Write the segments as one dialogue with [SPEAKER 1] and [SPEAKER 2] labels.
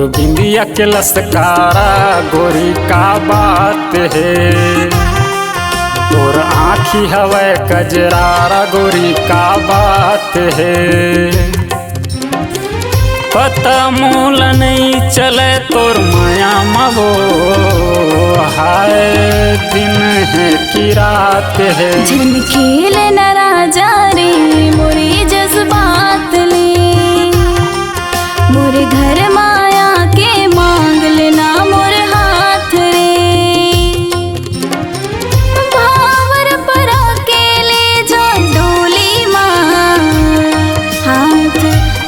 [SPEAKER 1] तोर बिंदिया के लसकारा गोरी का बात है। तोर आँखी हवे कजरारा गोरी का बात है। पता मूल नहीं चले तोर माया मवो हाय दिन है कि रात है।
[SPEAKER 2] झनखेल न राजा रे मोरे जज्बात ले, मोरे घर माया के मांग लेना मोर हाथ रे। भावर पर अकेले जो डोली माँ हाथ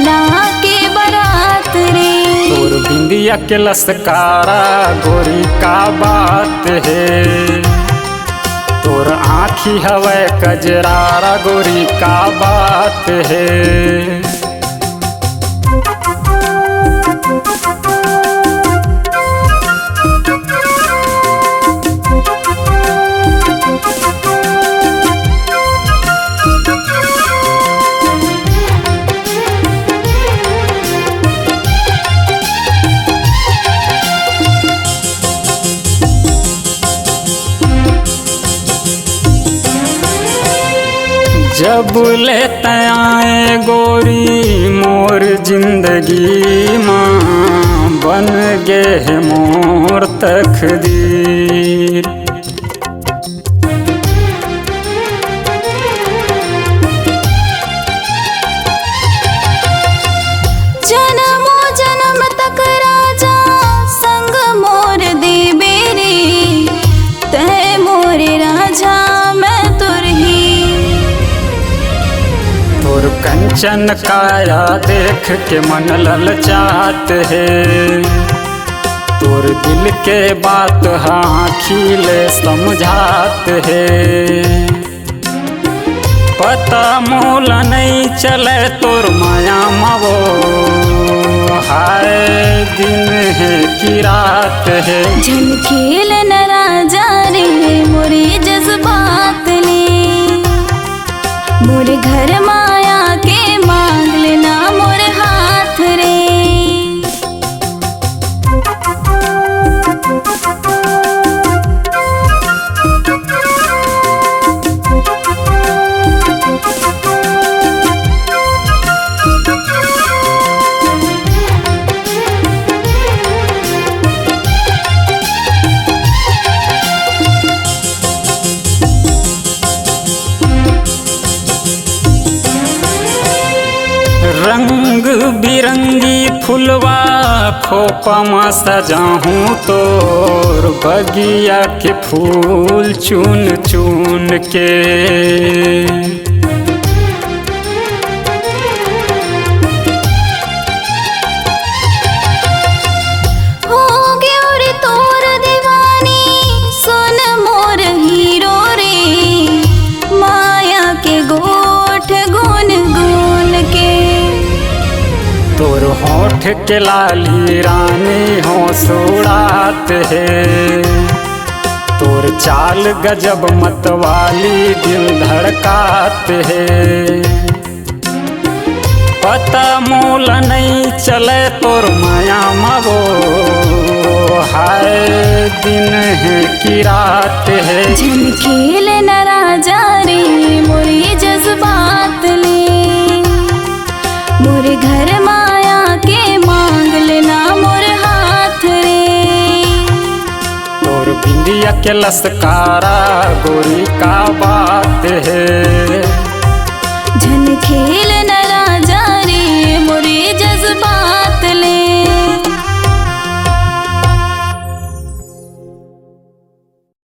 [SPEAKER 2] ला के बारात रे।
[SPEAKER 1] तोर बिंदिया के लसकारा गोरी का बात है। तोर आँखी हवे कजरारा गोरी का बात है। जब लेते आए गोरी मोर जिंदगी माँ बन गे मोर तकदीर।
[SPEAKER 2] जन्मों जन्म तक राजा संग मोर देबे रे, तै मोरे राजा मैं तुरही।
[SPEAKER 1] तोर कंचन काया देख के मन ललचात है। तोर दिल के बात हाँ खिले समझात है। पता मूल नहीं चले तोर माया मवो हाय दिन है कि रात है।
[SPEAKER 2] झनखेल न राजा रे मोरे जज्बात ले, मोरे घर माया के मांग लेना मोर हाथ रे।
[SPEAKER 1] रंग बिरंगी फुलवा खोपा में सजाहूँ तोर बगिया के फूल चुन चुन के।
[SPEAKER 2] हो गयो रे तोर दीवानी सुन मोर हीरो रे, माया के गोठ गुन गुन के।
[SPEAKER 1] तोर होठ के लाली रानी हो सुड़ात है। तोर चाल गजब मतवाली दिल धड़कात है। पता मूल नहीं चले तोर माया मवो हाय दिन है कि रात है।
[SPEAKER 2] झनखेल न राजा रे मोरे जज्बात ले, मोरे घर माया के मांग लेना मोर हाथ रे।
[SPEAKER 1] तोर बिंदिया के लसकारा गोरी का बात है।